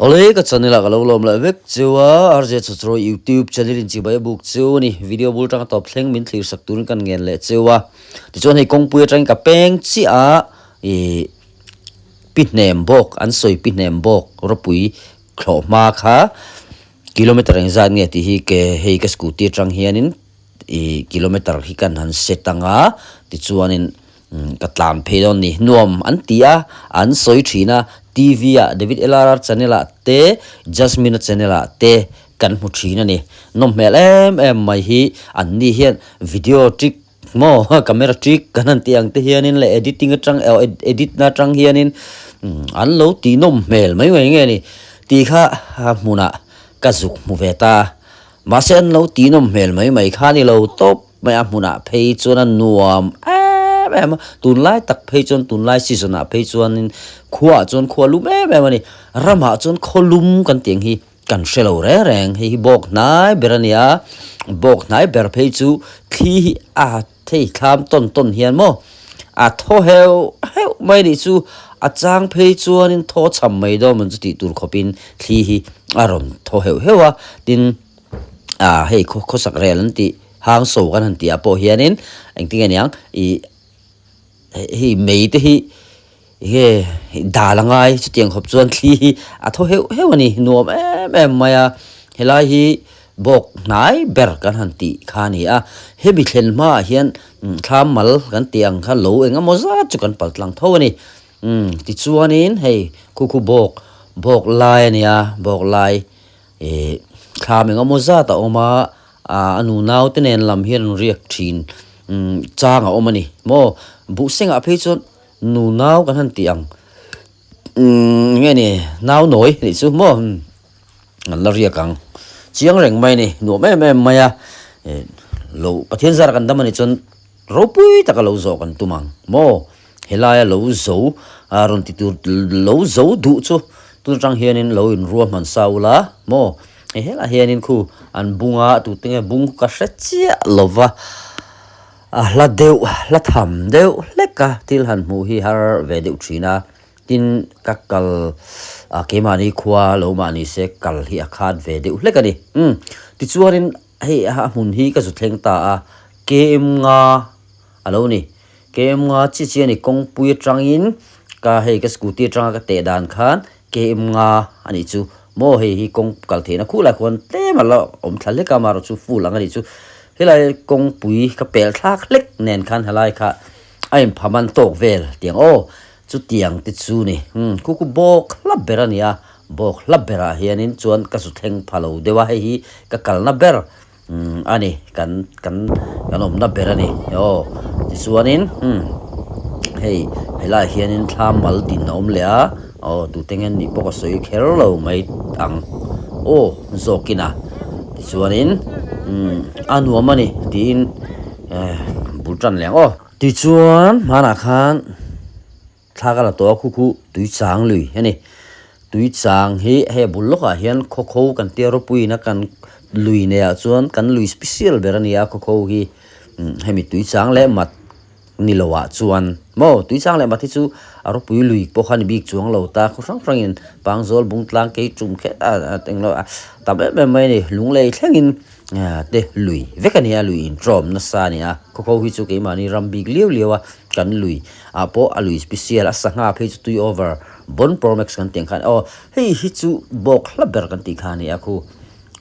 Oleh ka channel la lo lom la vek chewa RJ Chotro YouTube channel in chi bai book chew ni video bul tang top thleng min thlir sak tur kan ngen le chewa ti chon hei kong pui tang ka peng chi a pit nem bok an soi pit nem bok ro pui khlo ma kha kilometer eng zan nge ti hi ke hei ka scooty tang hianin kilometer hi kan han setanga ti chuanin katlam phedon ni nuam an tia an soi thina TV David LRR channel te Jasmine channel te kan mu thina ni nom mel em mai hi an ni hian video trick mo camera trick kanan tiang te hianin le editing atang edit na tang hianin an lo ti nom mel mai nge ni ti kha muna kazuk mu veta masen lo ti nom mel mai kha ni lo top mai amuna phei chona nuam em tun lai tak phei chon tun lai season a phei chuan khua chon khua lum em ani rama chon kholum kan tiang hi kan shelo re reng hi bok nai berania bok nai ber phei chu thi a thei kham ton hian mo a tho heu mai ni chu a chang phei chuan in tho cham mai do man chu ti tur khopin thi hi aron tho heu hewa tin hei kho sak rel an ti hang so kan han ti apo hianin engting aniang hi mei te hi he dalangai chutiang khop chuan thli a tho heu ani nuam em maya helai hi bok nai ber kan han ti khani a hebi thlen ma hian thlam mal kan tiang kha lo enga moza chu kan paltlang tho ani ti chuanin hei ku bok lai ania bok lai thlam enga moza ta oma anu nau tenen lam hian riak thin changa omani mo bu senga phei chon nu nau kan han tiang nge ni nau noi ni chu mo la ria kang chiang reng mai ni nu me maya lo pathian zar kan damani chon ropui taka lo zo kan tumang mo helaya lo zo aron ti tur lo zo du chu tu tang hianin lo in ruam man saula mo hela hianin khu an bunga tu tinge bung ka hrechi lova la deu la tham deu leka til han mu hi har ve deu thina tin kakal kemani khwa lo mani se kal hi akhat ve deu leka ni ti chuarin hei hun hi ka zu thleng ta kem nga alo ni kem nga chi ni kong pui tangin ka hei ka scooty tanga ka te dan khan kem nga ani chu mo hei hi kong kal thena khula khon te mala om thlale ka maro chu fulang ani chu helai kong pui ka pel thak lek nen khan helai kha aim phaman tok vel tiang chu tiang ti chu ni ku bok la berania bok la bera hianin chuan ka su thleng phalo dewa hi ka kalna ber ani kan om na berani ti chuanin hei helai hianin thlam mal din om lea tu tengen ni pok soi kherlo mai ang zokina ti chuanin anu amani tin bultan leng ti chuan mana khan thakala to khu tui chang lui ani tui chang he bulloka hian khokho kan tero puina kan lui ne a chuan kan lui special berania khokho hi hemi tui chang le mat nilowa chuan mo tui chang le mathi chu aro pui lui pokhan bik chuang lo ta khosang frangin pangjol bungtlang ke chum khe tenglo tabe mai ni lunglei thlengin te lui vekania lui in trom na sa ni khokho hi chu ke mani rambik liwa kan lui apo alui special asanga phe chu tui over bon promax kan teng khan hei hi chu bok hlaber kan ti khani akhu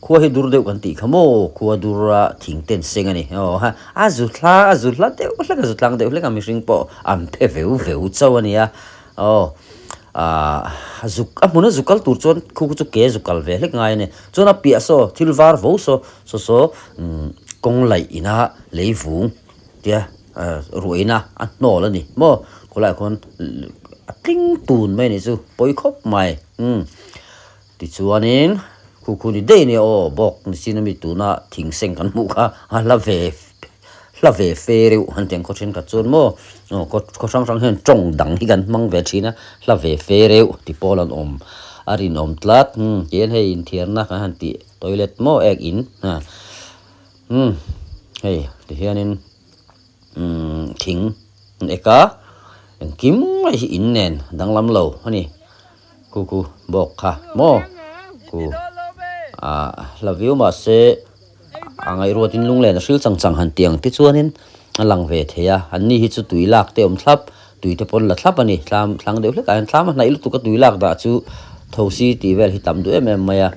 khua hi dur deu kan ti khamo khua dura thingten sengani azutla deu hlaka zutlang deu hlaka mishing po am the veu chawania azuk amuna zukal tur chon khu chu ke zukal ve hlek ngai ne chona pia so thilwar vo so kong lai ina leivung tia ruina no la ni mo kholai khon atling tun mai ni chu poi khop mai ti chuanin khu ni de ni bok ni sinami tuna thingseng kan mu kha la ve fereu han teng khothin ka chon mo ko sang hen chong dang hi kan mang ve thina la ve fereu ti polan arin tlat yen he in thierna ka han ti toilet mo ek in hei ti hianin thing eka kim mai in nen danglam lo ani ku bok kha mo ku la view ma se angai ruatin lunglen hril changchang han tiang ti chuanin alang ve theya anni hi chu tuilak te om thlap tuite pon la thlap ani thlang deuh hlek an thlam nai lu tu ka tuilak da chu thosi ti vel hi tam du em maya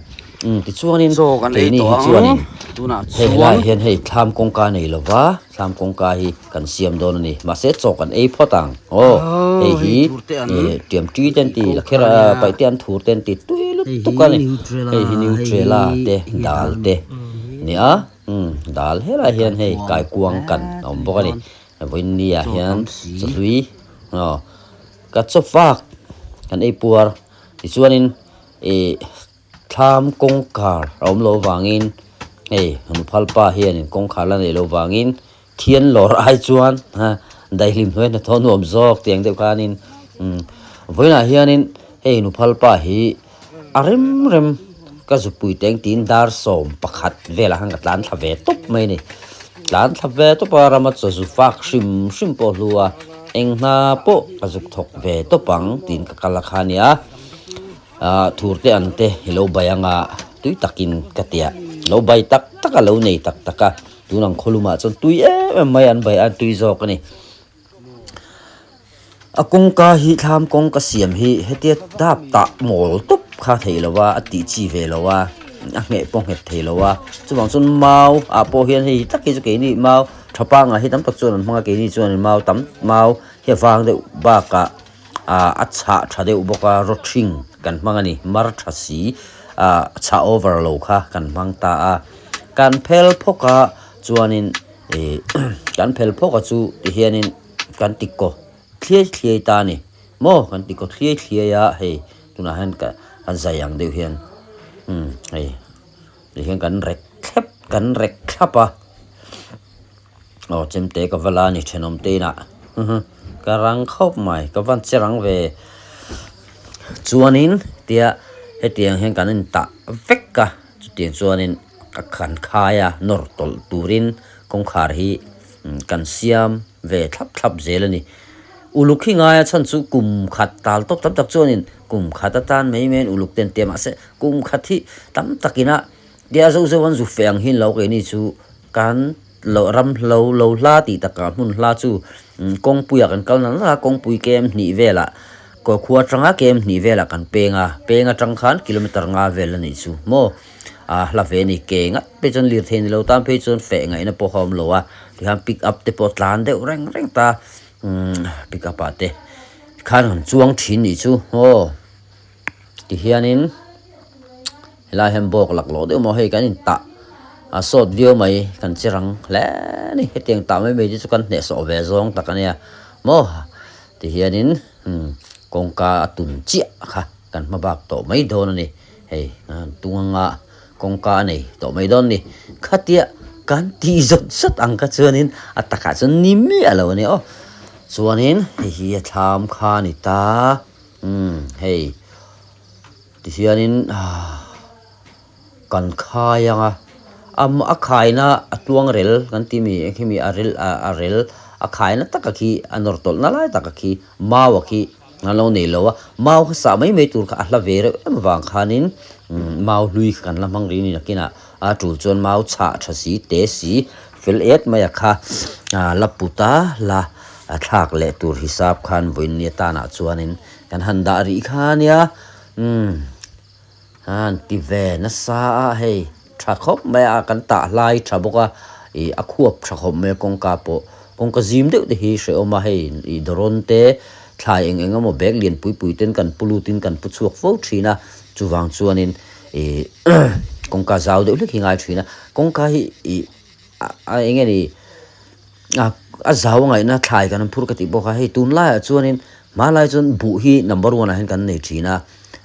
ti chuanin ke ni hi chuanin tuna hei lai hian hei thlam kongka nei lova thlam kongka hi kan siam don ani ma se chok an ei photang hei hi tiam ti ten ti la khera pai tian thur ten ti tuilu tukani hei hi neutrala te dal te nia dal hela hian hei kai kuang kan om bokani voin nia hian chlui ka chofak kan ei puar ti chuanin thlam kongkar om lo wangin hanu phalpa hian kongkhar la nei lo wangin thian lor ai chuan dai hlim hoi na thon om zok tiang deuh kanin voina hianin nu phalpa hi arem rem ka zupui teng tin dar som pakhat vela hang tlan thave top mai ni tlan thave to paramat so zu fak shim po lua engna po ka zuk thok ve to pang tin ka kala khania thurte ante hilo bayanga tui takin katia lo bay tak taka lo nei tak taka tunang kholuma chon tui mai an bai an tui zok ani akong ka hi tham kong ka siam hi hetia dap ta mol tup kha theilowa ati chi velowa a nge pong het theilowa chuwang chun mau a po hian hi taki chu ke ni mau thapanga hi tam tak chon manga ke ni chon mau tam mau he wang de ba ka acha thade uboka rothing kan mangani mar thasi cha overload kha kan mangta kan phel phoka chuanin kan phel phoka chu ti hianin kan tikko thliai ta ni mo kan tikko thliai ya hei tuna han ka an zayang deu hian hei ti hian kan rek khapa chemte ka wala ni thenom te na ka rang khop mai ka van cherang ve chuanin tia hetiang hen kanin ta vekka chutin chuanin ka khan khaya nortol turin kongkhar hi kan siam ve thlap zelani ulukhi ngaya chan chu kum khat tal top tam tak chuanin kum khata tan mei men uluk ten tema se kum khathi tam takina dia zo wan zu feng hin lo ke ni chu kan lo ram lo la ti taka hun la chu kong puya kan kal na la kong pui kem ni vela ko khuwa tanga kem ni vela kan penga tang khan kilometer nga vel ni chu mo la ve ni ke nga pe chon lir then lo tam pe chon fe nga ina po hom lo ti ham pick up te pot lan de reng ta pick up ate khan hon chuang thin ni chu ti hianin la hem bok lak lo de mo he kan in ta sot view mai kan chirang le ni hetiang ta mai me chu kan ne so ve zong takania mo ti hianin kongka atun chia kha kan mabak to mai don ni hei tunga kongka nei to mai don ni khatia kan ti zot sat angka chuanin ataka chun nimi alo ni chuanin hi tham kha ni ta hei ti hianin kan khayanga akhaina atuang rel kan ti mi khimi arel akhaina takaki anortol nalai takaki mawaki ngalo nei lowa mau sa mai me tur kha hla vere wang khanin mau lui kan lamang ri ni nakina tul chon mau cha thasi te si fil et maya kha laputa la thak le tur hisab khan boin ni ta na chuanin kan handa ri khania han ti ve na sa hei thakop maya kan ta lai thaboka akhuap thakop me kongka po kongka zim de hi she oma hei doronte thlai engamo bek lian pui ten kan pulutin kan puchuak fo thina chuwang chuanin kongka zau de lek hingai thina kongka hi engeni zau ngai na thlai kan phur ka ti boka hei tun la chuanin malai chun bu hi number 1 hen kan nei thina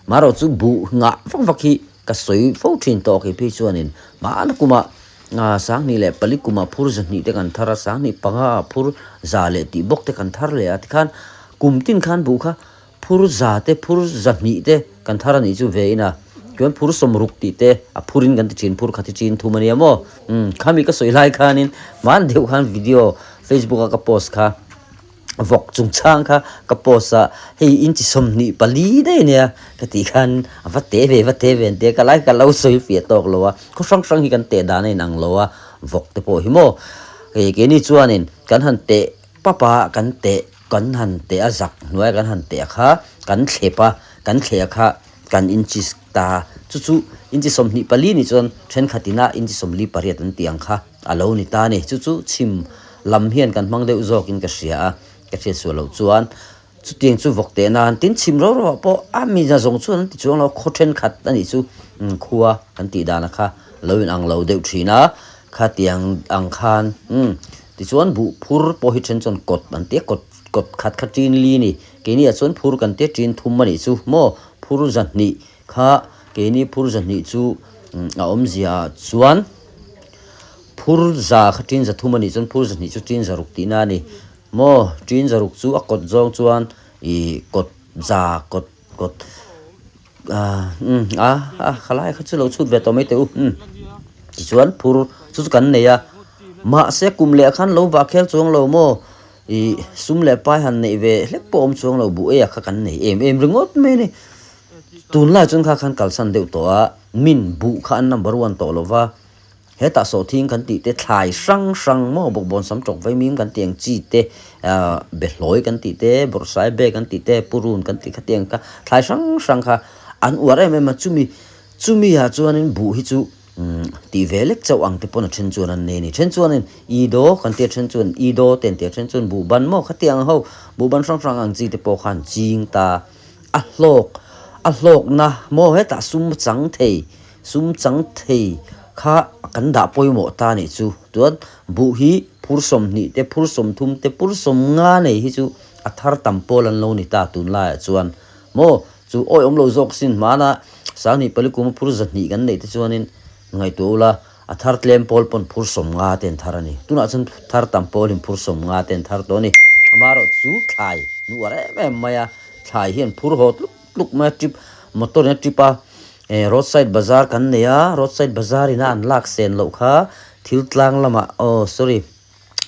maro chu bu nga fak hi ka soi fo thin to ke pi chuanin man kuma sang ni le palikuma phur jani te kan thara sang ni panga phur za le ti bok te kan thar le at khan kumtin khan bu kha phur za te phur jani te kan thara ni chu veina kyon phur somruk ti te a phurin kan ti chin phur khati chin thumani amo khami ka soi lai khanin man deu khan video facebook ka post kha vok chung chang kha kaposa hei inchi somni pali dei nia kati khan avate ve te kalai kalau soi fi tok lowa ko sang hi kan te da nei nang lowa vok te po himo ke ni chuanin kan han te papa kan te kan han te azak nuai kan han te kha kan thlepa kan thleya kha kan inchi ta chu inchi somni pali ni chon then khatina inchi somli pariat an tiang kha alo ni ta ni chu chim lam hian kan mang deuh zawk in ka ria ka thia su lo chuan chu tiang chu vok te na tin chim ro po ami na zong chuan ti chuang lo khoten khat ani chu khuwa kan ti dana kha lo in ang lo deuh thina kha tiang ang khan ti chuan bu phur po hi chen chon kot an te kot khat tin li ni ke ni a chuan phur kan te tin thum mani chu mo phur zan ni kha ke ni phur zan ni chu a om zia chuan phur za khatin za thumani chon phur za ni chu tin za ruk ti na ni mo tin za ruk chu a kot zong chuan I kot za kot khalai kha chu lo chut ve to mai te ti chuan phur chu kan ne ya ma se kum le khan lo wa khel chuang lo mo I sum le pai han nei ve hlek pom chuang lo bu e kha kan nei em ringot me ni tun la chun kha khan kalsan deu to a min bu kha number 1 to lova heta so thing kan ti te thlai sang mo bok bon sam chok vai mim kan tiang chi te be hloi kan ti te borsai be kan ti te purun kan ti kha tiang ka thlai sang kha an ware me ma chumi ya chuanin bu hi chu ti velek chaw ang te pon chen chuan an ne ni chen chuanin I do kan te chen chuan I do ten te chen chuan bu ban mo kha tiang ho bu ban sang ang chi te po khan jing ta a hlok na mo heta sum chang thei kha kan da poimo ta ni chu tuan bu hi phursom ni te phursom thum te phursom nga nei hi chu athar tampol an lo ni ta tun la chuan mo chu oi om lo jok sin mana sang ni palikum phurzat ni kan nei te chuanin ngai to la athar tlem pol pon phursom nga ten tharani tuna chun thar tampol in phursom nga ten thar to ni amaro chu thlai nu are me maya thlai hian phur hot luk ma trip motor na tripa roadside bazaar kan neya roadside bazaar ina an lak sen lo kha thil tlang lama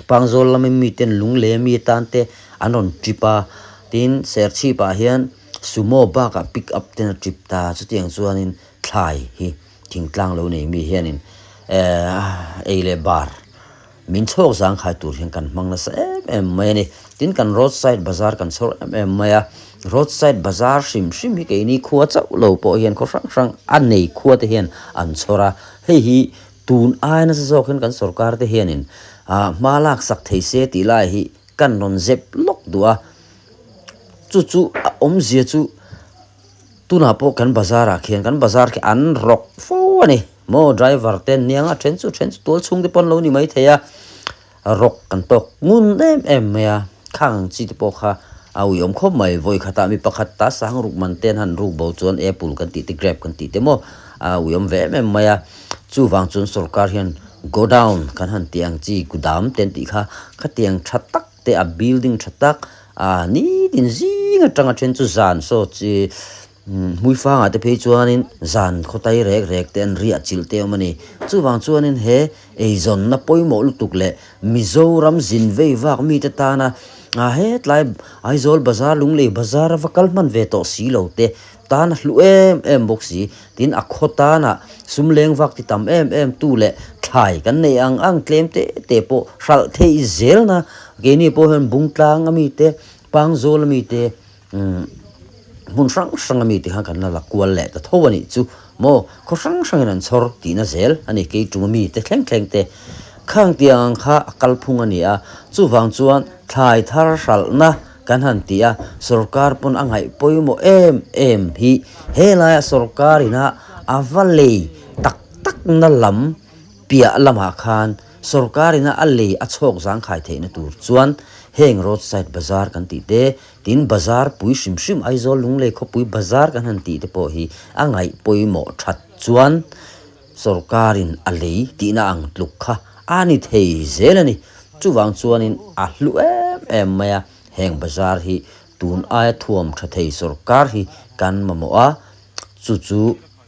pangzol lama mi ten lung le mi tante anon tripa tin ser chi pa hian sumo ba ka pick up ten trip ta chutiang chuanin thlai hi thing tlang lo nei mi hianin eile bar min chok zang khai tur hian kan mangna sa mai ni tin kan roadside bazaar kan chor maya roadside bazaar sim hi ke ni khuwa chau lo po hian ko sang an nei khuwa te hian an chora hi tun aina sa zokhin kan sarkar te hianin malak sak thei se ti lai hi kan non zep lok dua chu om zia chu tuna po kan bazaar a khian kan bazaar ke an rok fo ani mo driver ten nianga chen chu tol chung de pon lo ni mai theya rok kan tok ngun em ya khang chi te po kha au yom kho mai voi khata mi pakhat ta sang ruk man ten han ruk bo chon apple kan ti te grab kan ti te mo au yom ve em maya chu wang chun sarkar hian go down kan han tiang chi gudam ten ti kha tiang thatak te a building thatak ni din zing atanga chen chu zan so chi mui fa nga te pe chuanin zan khotai rek ten ria chilte mani chu wang chuanin he zon na poimo lutuk le mizoram zinvei wak mi te ta na het lai aizol bazar lungle bazar vakal man ve to si lo te tan hlu em boxi tin akhota na sumleng wak ti tam em tu le thai kan nei ang claim te po sal thei zel na geni po hen bungtlang ami te pangzol ami te mun sang ami ti han kan la kwal le ta thowani chu mo ko sang an chor ti na zel ani ke tu mi te thleng te khang tiang kha akal phung ania chu wang chuan thlai thar sal na kan han tia sarkar pon angai poimo em hi hela sarkarina avale tak na lam pia lama khan sarkarina alle achok jang khai theina tur chuan heng roadside bazaar kan ti te tin bazaar pui sim aizol lungle kho pui bazaar kan han ti te po hi angai poimo that chuan sarkarin alei tina ang lukha ani thei zelani chuwang chuanin a hlu em maya heng bazaar hi tun ai thuam tha thei sarkar hi kan mamoa chu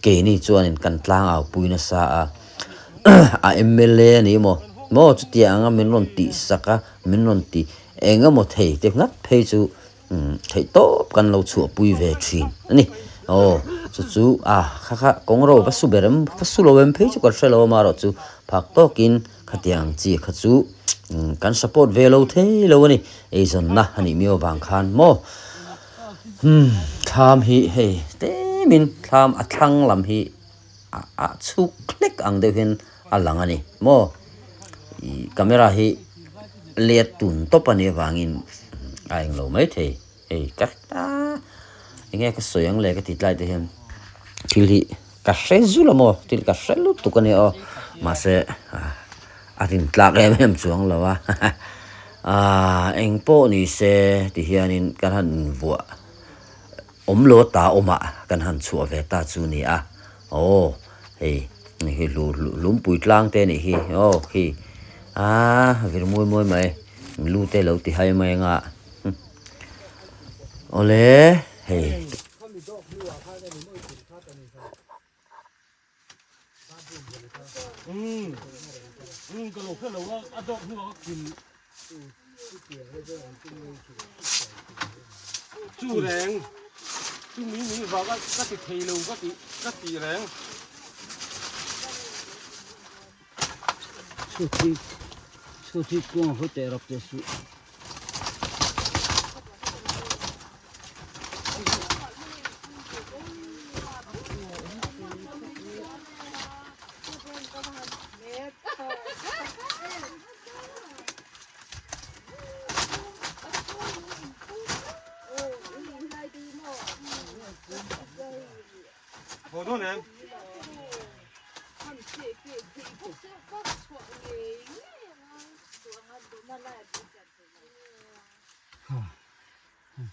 ke ni chuanin kan tlang au puina sa a MLA ni mo chu ti anga minron ti saka minron ti เองก็หมดเทเต็มงัดเพจูเทโตกันเราชัวปุยเวชินนี่โอ้จูค่ะกงโรปัสสุเบรมปัสสุโลเวมเพจูก็เชลโลมาโรจูผักโตกินขัดยังจีขัดจูกันสปอร์ตเวโลเทโลนี่ไอ้ส่วนนะอันนี้มีบางคันโมทำฮีเฮเตมินทำอัดทังลำฮีชุกคลิกอังเดียนอัลลังอันนี้โมกล้องฮีเลียตุนตบอันนี้วางินไอ้เราไม่เทกัดตาอย่างเงี้ยก็สวยอย่างเลยก็ติดไล่เดียนทีนี้กัดเซจุละโมทีนี้กัดเซลุตุกันเนี่ยมาเสอาทิตย์หลักเลยไม่ยอมช่วงแล้ววะเองโป้นี่เสที่เฮียนินกันหันวัวโลตามากันหันชัวเวตาจูนี่โอ้นี่คือลุมปุยตลางเตนี่คือโอ้คือวิรมวยไหมลูเตเราที่ให้ไหมงะโอเล่ก็ลงเพื่อเราว่าอดอกหัวกินจูแรงจูมีบอกว่าก็ติดเทลงก็ตีแรงสุดที่กงเขาแต่รับเจสุโหโน่นนะ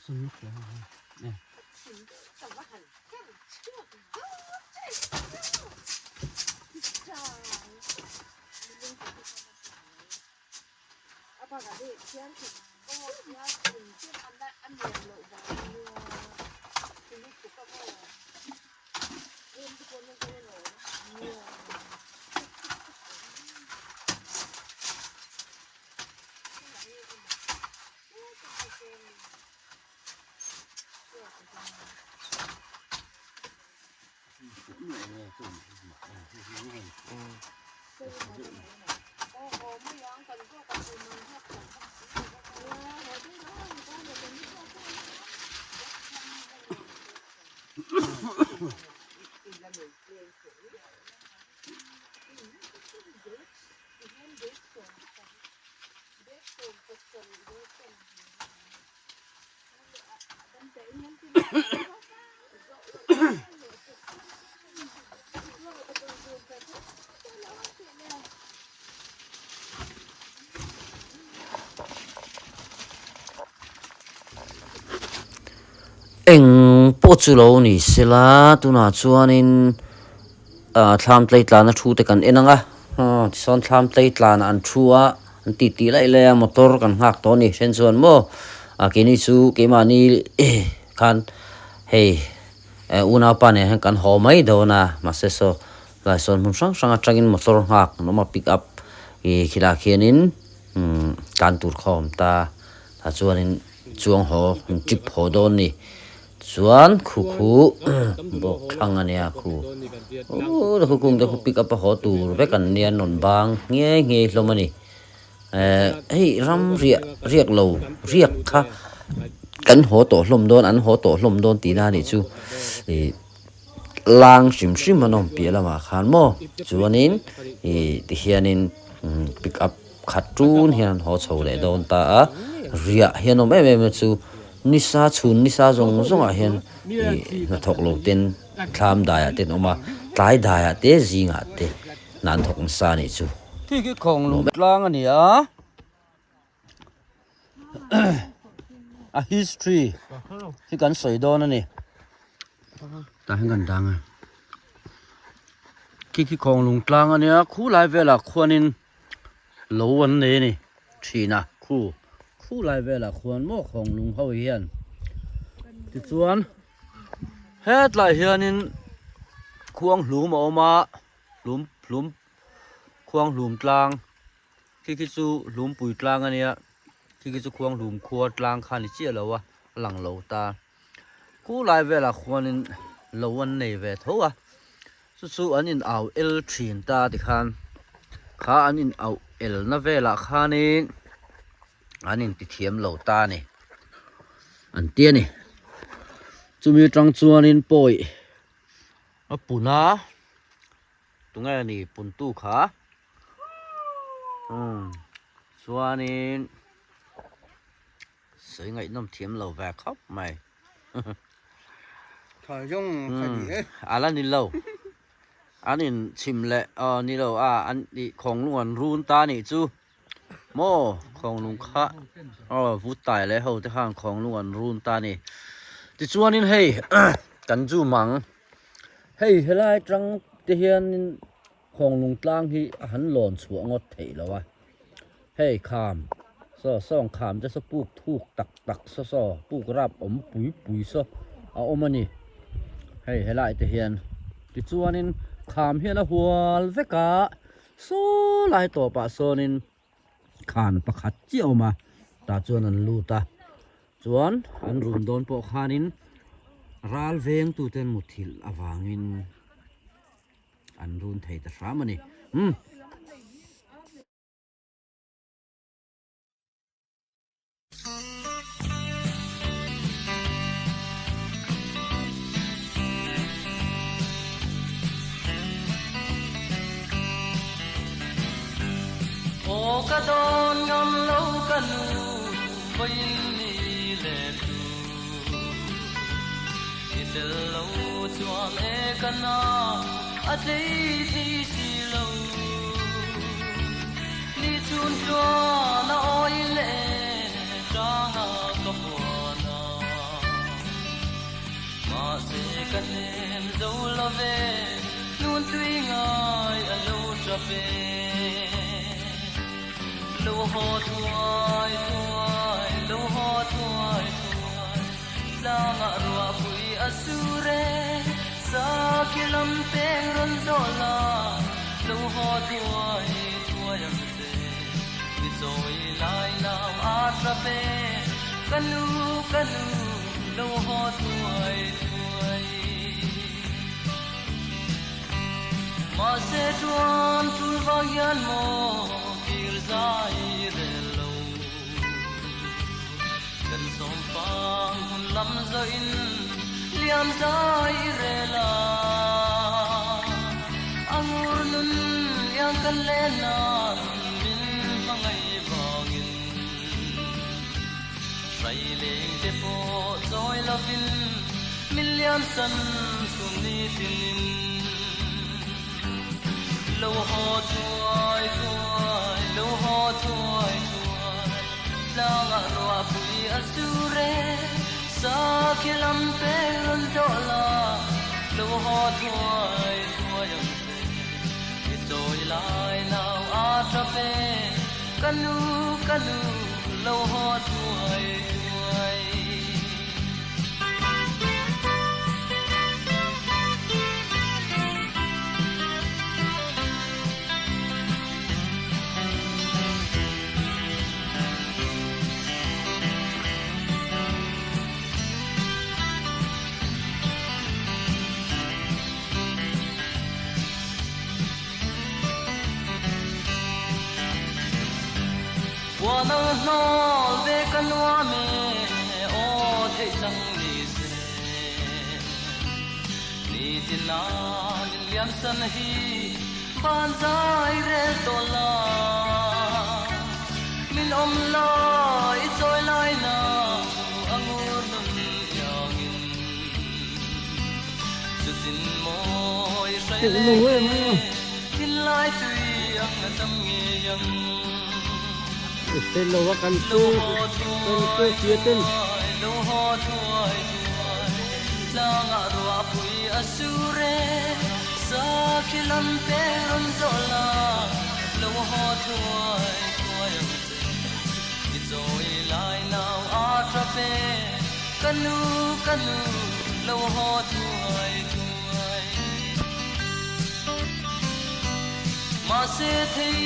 สนุกเลยเนี่ยเอ็งปวดจุโลนี่สิละตัวน่าชวนนินทำเลยตลาดชูแต่กันเอ็นังส่วนทำเลยตลาดอันชัวอันตีไล่เลยมอเตอร์กันหักตัวนี่เช่นส่วนโมกินนี่ชูกิมานี่กันอุณาปานเนี่ยกันหอไม่โดนะมาเสโซหลายส่วนมุนสังจังอินมอเตอร์หักน้องมาปิกอัพขีดาเขียนินการตูดคอมตาถ้าชวนนินช่วงหอจิบหอโดนนี่ส่วนคู่บอกครั้งอันเนี้ยคู่โอ้แล้วคู่เดี๋ยวปิกอัพหอตูไปกันเนี่ยนนบางเงี้ยลงมานี่รำเรียกเราเรียกค่ะกันหอโตลมโดนอันหอโตลมโดนตีหน้านี่จูลางชิมมันนมเปียละมาขานโมส่วนนี้ที่เฮียนินปิกอัพขัดจูนเฮียนหอโชเลยโดนตาเรียเฮียนไม่จูนิสาชุนนิสาจงเฮียนนัทกโลเต็นทำได้เต็นออกมาตายได้เตจิงเตนันทกสานี่จูที่คือของลงลางอันนี้history ที่กันสวยโดนนั่นนี่ตาให้กันดังคือของลงกลางอันเนี้ยคู่หลายเวลาควรนินโลวันนี้นี่ทีนะคู่หลายเวลาควรโม่ของลุงเขาเฮียนติดส่วนเฮ็ดหลายเฮียนินควงหลุมออกมาหลุมควงหลุมกลางคือจูหลุมปุ๋ยกลางอันเนี้ย ที่กิจควงหลุมครัวกลางคันเจียแล้ววะหลังโลตากูหลายเวลาควนินโลวันในเวทหัวสู้อันนินเอาเอลทรีนตาติคันขาอันนินเอาเอลนะเวลาคานินอันนินติเทียมโลตานี่อันเตี้ยนี่จะมีจังจวนนินป่อยปุ่นนะตรงไงนี่ปุ่นตู้ขาจวนนินสวยไงน้ำเทียมโลแวกครับไม่ถอยย่งคดีอะไรนี่เราอันนี้ชิมและนี่เราอันนี้ของลุงรูนตานี่จูโมของลุงคะพูดตายแล้วที่ข้างของลุงรูนตานี่ที่จวนนี่ให้กันจูมังให้เฮลัยจังที่เฮียนของลุงกลางที่หันหลอนสวงอดเถแล้ววะให้ขามซ่องขามจะสปูกทูกตักซ่อปูกรับอมปุ๋ยซ่อเอาอมานี่ให้เฮลัยที่เฮียนที่จวนนี่ขามเฮียนหัวเวกะโซหลายตัวปะโซนินขานประคัดเจียวมาตาจวนนั้นลูตาจวนอันรุนโดนปอขานินราลเวงตูเต็นมุทิลอวางินอันรุนไทยตะสามันนี่กระโดนงำเล่ากันไปนี่แหละดูที่เดินเล่าจวมเอกันนาอัดเลยที่สิเล่านี่ชุนจัวน้อยเล่จ้าหาก็หัวนามาเสกันเล่มเจ้าละเวนุ่นตุยง่ายอโลจะเป็นโลหะถวยโลหะถวยลางะรัวปุยอสุเรสากิลัมเปงรันโซลาโลหะถวยยังเซมิโซยลายนาวอาตระเปกันนูโลหะถวยมาเสตวันทุลวายันโมZairelo kan sompang hun lam zain liam zairela angur nun yang kan lena min pangai bangin sai leng te po zoi lovin million san suni tin lo ho tuai lo ho tuai lang arwa pui asure sa kilam pe ron dola lo ho tuai yang se itoi lai now atrape kanu lo ho tuai Wana nol ve kanwa me o the chang ni se ni tina liam san hi ban zai re dola min om lai choi lai na angur nun yangin chutin moi sai le tin lai tui ang tam nge yang tên lâu quá căn tu chia tên lo ho tuai la nga ro pui asure sa kilam pe ron zola lo ho tuai itoi lai now atrape kanu lo ho tuai ma se thei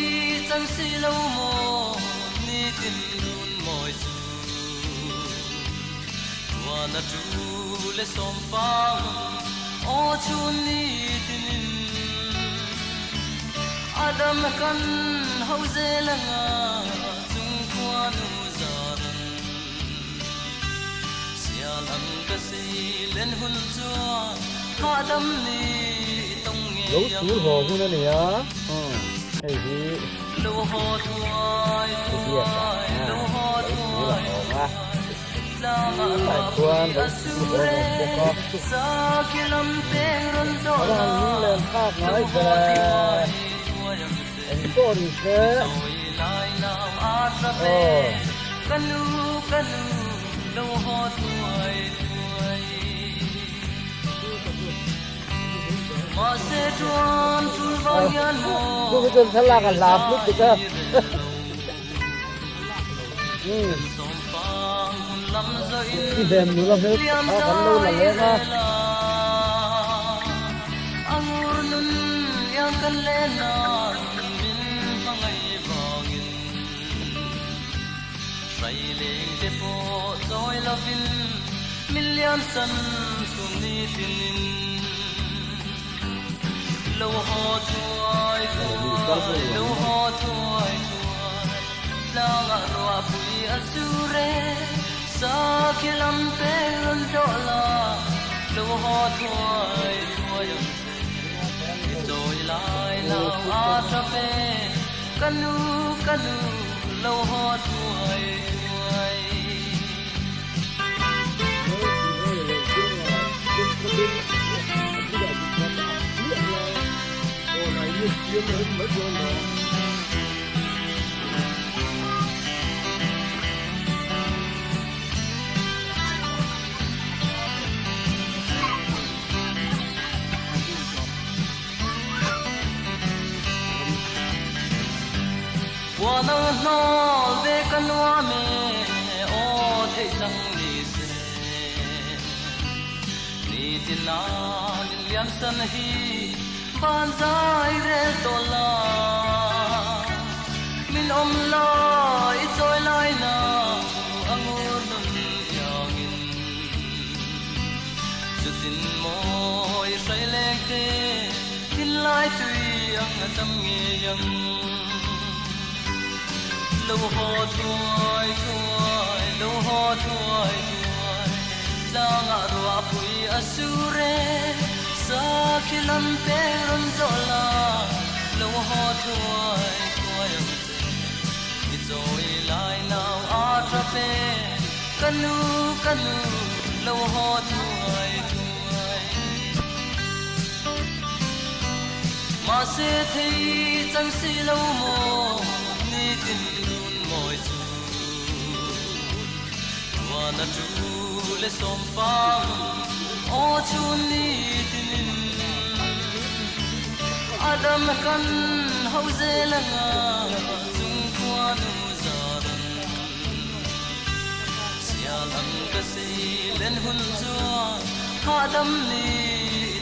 chang si lo mo tin run moi moi chu tua na tu le som pang o chu ni tin Adam kan hau zelanga chung kwa nu zaran sialang ka si len hun chua Adam ni tong nge Lỗ sú hồ hu na ni ya hey hi lo ho tuai tuai lo ho tuai la ma Tại tuan lỗ sú hồ hồ có sa kilam teng ron zo Nó đang lên khác nói về anh có đi xe lai nam a tra pe kanu kanu lo ho tuai tuai ma se tuan tu va yan mo Cô cái chân thật là cả lạp lúc được cơ som pang hun lam zo in Đi đèm nữa là hết liam Vẫn sa lâu là lên ha angur nun yang kan lena min pangai bangin sai leng te po toy lovin million san suni tin lo ho tuai tuai lo ho tuai tuai la nga ro pui asure sa kilam pe ron dola lo ho tuai tuai Doi lai nào a tra pe kanu kanu lo ho tuai tuai Wa na no ve kanwa me o the sang ni se ni tin na liam san hi ban zai re tola min om la I toy lai na angur nun yangin chutin moi sai lek te tin lai tui ang tam nge yang lo ho tuai tuai lo ho tuai tuai la nga ro pui asure sa kilam pe ron zola lo ho tuai tuai i zoi lai now a tra pe kanu kanu lo ho tuai tuai ma se thei chang si lo mo ni tin moi chu wa na tu le som pang o chu ni tin Adam kan hau zelanga chung kwa nu zaran sialang ka si len hun chua Adam ni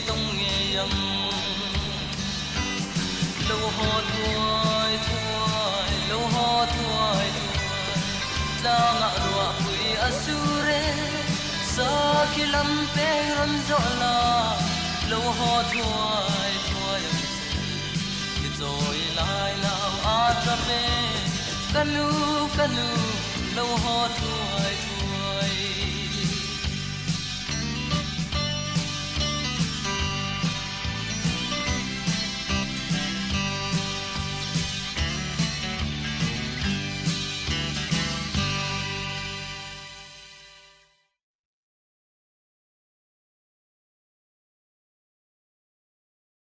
tong nge yam lo ho tuai tuai lo ho tuai tuai la nga ro pui asure sa kilam pe ron zola lo ho tuai tuai ki zoi lai now a tra pe kanu kanu lo ho tuai